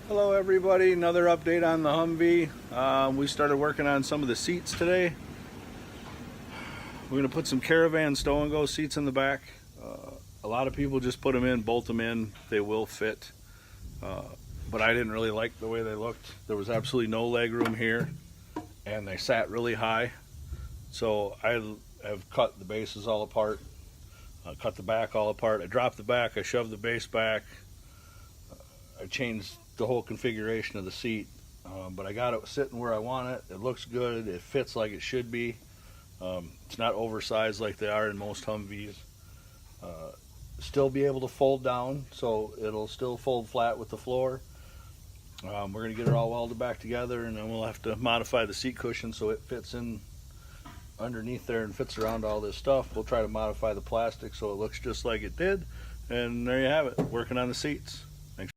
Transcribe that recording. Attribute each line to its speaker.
Speaker 1: Hello everybody, another update on the Humvee. We started working on some of the seats today. We're going to put some caravan stow and go seats in the back. A lot of people just put them in, bolt them in, they will fit. But I didn't really like the way they looked. There was absolutely no leg room here and they sat really high. So I have cut the bases all apart, cut the back all apart. I dropped the back, I shoved the base back, I changed the whole configuration of the seat, but I got it sitting where I want it. It looks good, it fits like it should be. It's not oversized like they are in most Humvees. Still be able to fold down, so it'll still fold flat with the floor. We're going to get it all welded back together, and then we'll have to modify the seat cushion so it fits in underneath there and fits around all this stuff. We'll try to modify the plastic so it looks just like it did, and there you have it, working on the seats.